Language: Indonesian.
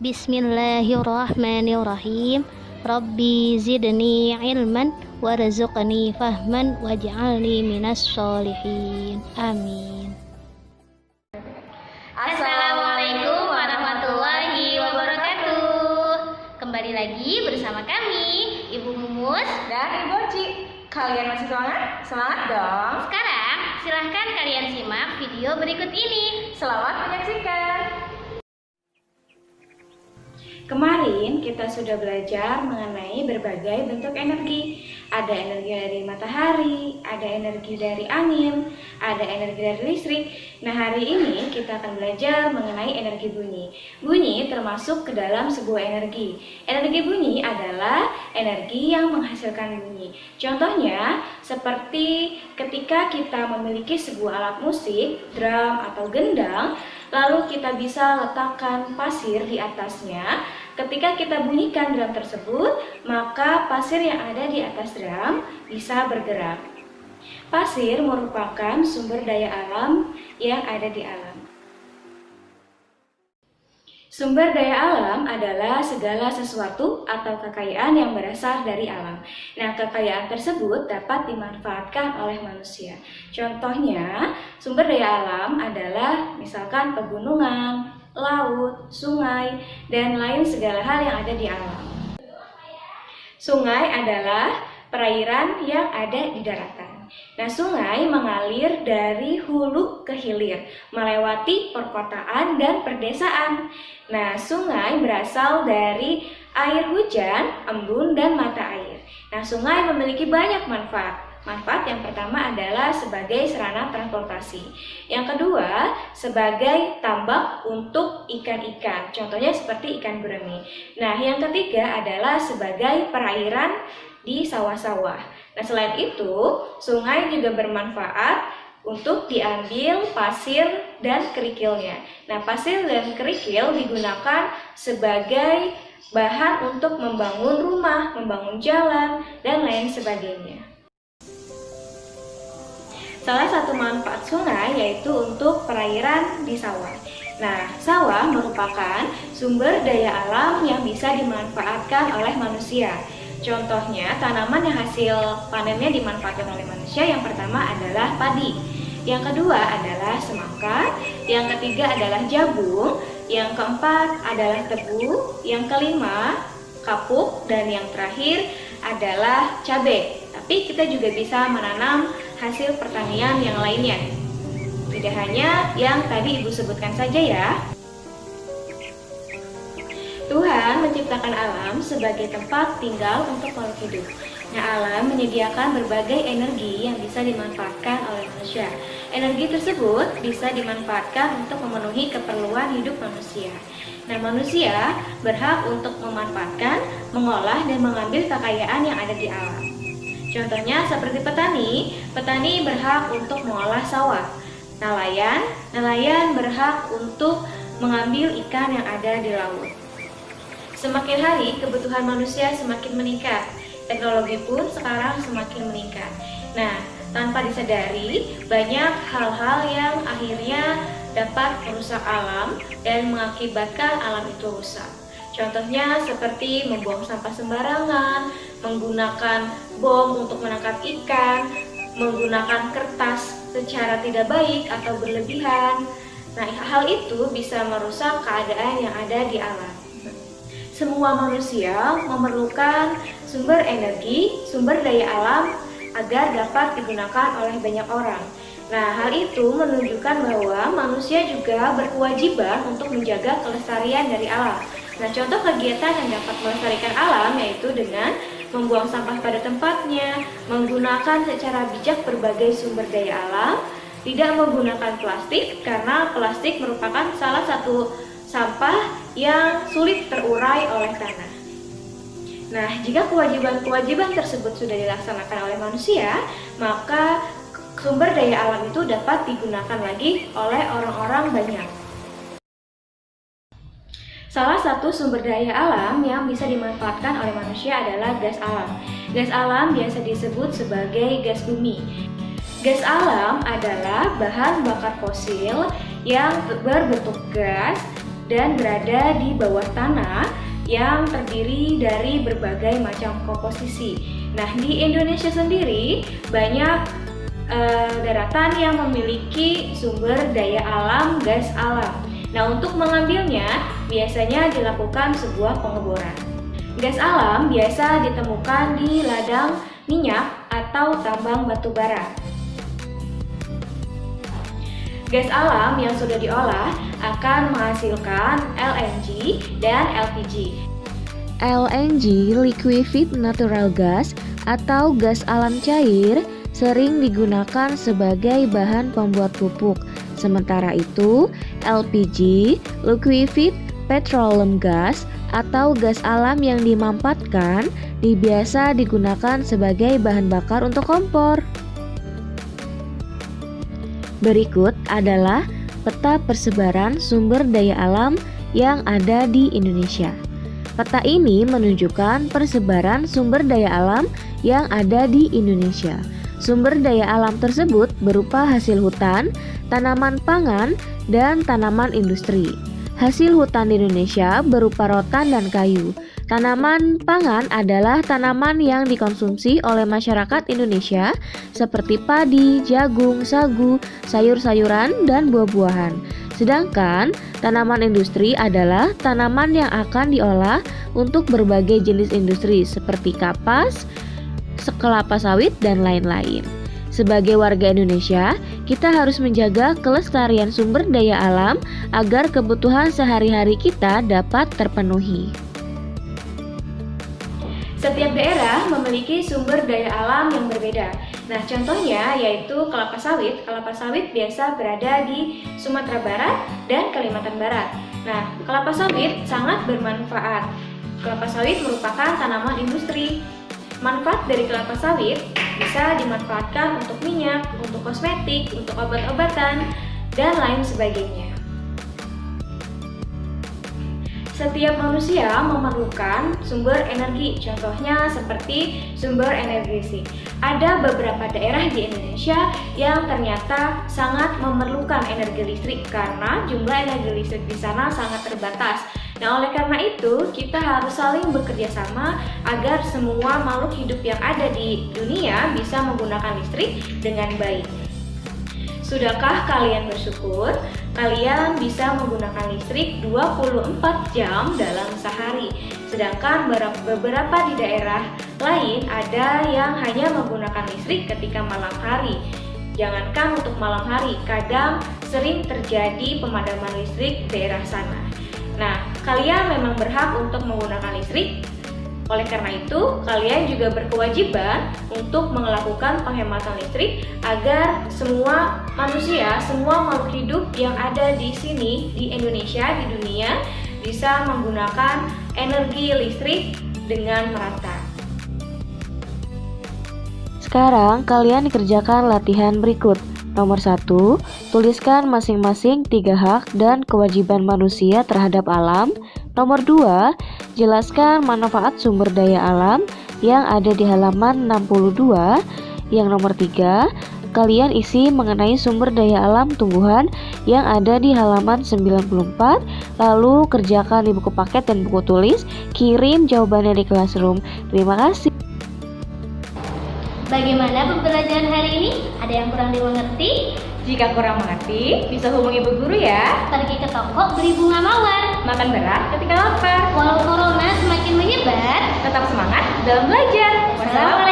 Bismillahirrahmanirrahim. Rabbi zidni ilman warzuqni fahman waj'alni minas sholihin. Amin. Assalamualaikum warahmatullahi wabarakatuh. Kembali lagi bersama kami, Ibu Mumus dan Ibu Oci. Kalian masih semangat? Semangat dong. Sekarang silahkan kalian simak video berikut ini. Selamat menyaksikan. Kemarin kita sudah belajar mengenai berbagai bentuk energi. Ada energi dari matahari, ada energi dari angin, ada energi dari listrik. Nah, hari ini kita akan belajar mengenai energi bunyi. Bunyi termasuk ke dalam sebuah energi. Energi bunyi adalah energi yang menghasilkan bunyi. Contohnya, seperti ketika kita memiliki sebuah alat musik, drum atau gendang, lalu kita bisa letakkan pasir di atasnya. Ketika kita bunyikan drum tersebut, maka pasir yang ada di atas drum bisa bergerak. Pasir merupakan sumber daya alam yang ada di alam. Sumber daya alam adalah segala sesuatu atau kekayaan yang berasal dari alam. Nah, kekayaan tersebut dapat dimanfaatkan oleh manusia. Contohnya, sumber daya alam adalah misalkan pegunungan, laut, sungai, dan lain segala hal yang ada di alam. Sungai adalah perairan yang ada di daratan. Nah, sungai mengalir dari hulu ke hilir, melewati perkotaan dan perdesaan. Nah, sungai berasal dari air hujan, embun, dan mata air. Nah, sungai memiliki banyak manfaat. Manfaat yang pertama adalah sebagai sarana transportasi. Yang kedua, sebagai tambak untuk ikan-ikan. Contohnya seperti ikan gurame. Nah, yang ketiga adalah sebagai perairan di sawah-sawah. Nah, selain itu, sungai juga bermanfaat untuk diambil pasir dan kerikilnya. Nah, pasir dan kerikil digunakan sebagai bahan untuk membangun rumah, membangun jalan, dan lain sebagainya. Salah satu manfaat sungai yaitu untuk perairan di sawah. Nah, sawah merupakan sumber daya alam yang bisa dimanfaatkan oleh manusia. Contohnya, tanaman yang hasil panennya dimanfaatkan oleh manusia yang pertama adalah padi, yang kedua adalah semangka, yang ketiga adalah jagung, yang keempat adalah tebu, yang kelima kapuk, dan yang terakhir adalah cabai. Tapi kita juga bisa menanam hasil pertanian yang lainnya. Tidak hanya yang tadi Ibu sebutkan saja ya. Tuhan menciptakan alam sebagai tempat tinggal untuk makhluk hidup. Nah, alam menyediakan berbagai energi yang bisa dimanfaatkan oleh manusia. Energi tersebut bisa dimanfaatkan untuk memenuhi keperluan hidup manusia. Nah, manusia berhak untuk memanfaatkan, mengolah, dan mengambil kekayaan yang ada di alam. Contohnya seperti petani berhak untuk mengolah sawah. Nelayan berhak untuk mengambil ikan yang ada di laut. Semakin hari kebutuhan manusia semakin meningkat. Teknologi pun sekarang semakin meningkat. Nah, tanpa disadari, banyak hal-hal yang akhirnya dapat merusak alam dan mengakibatkan alam itu rusak. Contohnya seperti membuang sampah sembarangan, menggunakan bom untuk menangkap ikan, menggunakan kertas secara tidak baik atau berlebihan. Nah, hal itu bisa merusak keadaan yang ada di alam. Semua manusia memerlukan sumber energi, sumber daya alam agar dapat digunakan oleh banyak orang. Nah, hal itu menunjukkan bahwa manusia juga berkewajiban untuk menjaga kelestarian dari alam. Nah, contoh kegiatan yang dapat melestarikan alam yaitu dengan membuang sampah pada tempatnya, menggunakan secara bijak berbagai sumber daya alam, tidak menggunakan plastik karena plastik merupakan salah satu sampah yang sulit terurai oleh tanah. Nah, jika kewajiban-kewajiban tersebut sudah dilaksanakan oleh manusia, maka sumber daya alam itu dapat digunakan lagi oleh orang-orang banyak. Salah satu sumber daya alam yang bisa dimanfaatkan oleh manusia adalah gas alam. Gas alam biasa disebut sebagai gas bumi. Gas alam adalah bahan bakar fosil yang berbentuk gas dan berada di bawah tanah yang terdiri dari berbagai macam komposisi. Nah, di Indonesia sendiri banyak daratan yang memiliki sumber daya alam gas alam. Nah, untuk mengambilnya biasanya dilakukan sebuah pengeboran. Gas alam biasa ditemukan di ladang minyak atau tambang batu bara. Gas alam yang sudah diolah akan menghasilkan LNG dan LPG. LNG, liquefied natural gas atau gas alam cair, sering digunakan sebagai bahan pembuat pupuk. Sementara itu, LPG, liquefied petroleum gas atau gas alam yang dimampatkan biasa digunakan sebagai bahan bakar untuk kompor. Berikut adalah peta persebaran sumber daya alam yang ada di Indonesia. Peta ini menunjukkan persebaran sumber daya alam yang ada di Indonesia. Sumber daya alam tersebut berupa hasil hutan, tanaman pangan, dan tanaman industri. Hasil hutan di Indonesia berupa rotan dan kayu. Tanaman pangan adalah tanaman yang dikonsumsi oleh masyarakat Indonesia seperti padi, jagung, sagu, sayur-sayuran, dan buah-buahan. Sedangkan tanaman industri adalah tanaman yang akan diolah untuk berbagai jenis industri seperti kapas, kelapa sawit, dan lain-lain. Sebagai warga Indonesia, kita harus menjaga kelestarian sumber daya alam agar kebutuhan sehari-hari kita dapat terpenuhi. Setiap daerah memiliki sumber daya alam yang berbeda. Nah, contohnya yaitu kelapa sawit. Kelapa sawit biasa berada di Sumatera Barat dan Kalimantan Barat. Nah, kelapa sawit sangat bermanfaat. Kelapa sawit merupakan tanaman industri. Manfaat dari kelapa sawit bisa dimanfaatkan untuk minyak, untuk kosmetik, untuk obat-obatan, dan lain sebagainya. Setiap manusia memerlukan sumber energi, contohnya seperti sumber energi listrik. Ada beberapa daerah di Indonesia yang ternyata sangat memerlukan energi listrik karena jumlah energi listrik di sana sangat terbatas. Nah, oleh karena itu, kita harus saling bekerja sama agar semua makhluk hidup yang ada di dunia bisa menggunakan listrik dengan baik. Sudahkah kalian bersyukur? Kalian bisa menggunakan listrik 24 jam dalam sehari. Sedangkan beberapa di daerah lain ada yang hanya menggunakan listrik ketika malam hari. Jangankan untuk malam hari, kadang sering terjadi pemadaman listrik di daerah sana. Nah, kalian memang berhak untuk menggunakan listrik. Oleh karena itu, kalian juga berkewajiban untuk melakukan penghematan listrik agar semua manusia, semua makhluk hidup yang ada di sini, di Indonesia, di dunia, bisa menggunakan energi listrik dengan merata. Sekarang kalian kerjakan latihan berikut. Nomor 1, tuliskan masing-masing 3 hak dan kewajiban manusia terhadap alam. Nomor 2, jelaskan manfaat sumber daya alam yang ada di halaman 62. Yang nomor 3, kalian isi mengenai sumber daya alam tumbuhan yang ada di halaman 94. Lalu kerjakan di buku paket dan buku tulis. Kirim jawabannya di Classroom. Terima kasih. Bagaimana pembelajaran hari ini? Ada yang kurang dimengerti? Jika kurang mengerti, bisa hubungi ibu guru ya. Pergi ke toko beli bunga mawar. Makan berat ketika lapar. Walau corona semakin menyebar, Tetap semangat dalam belajar. Wassalamualaikum.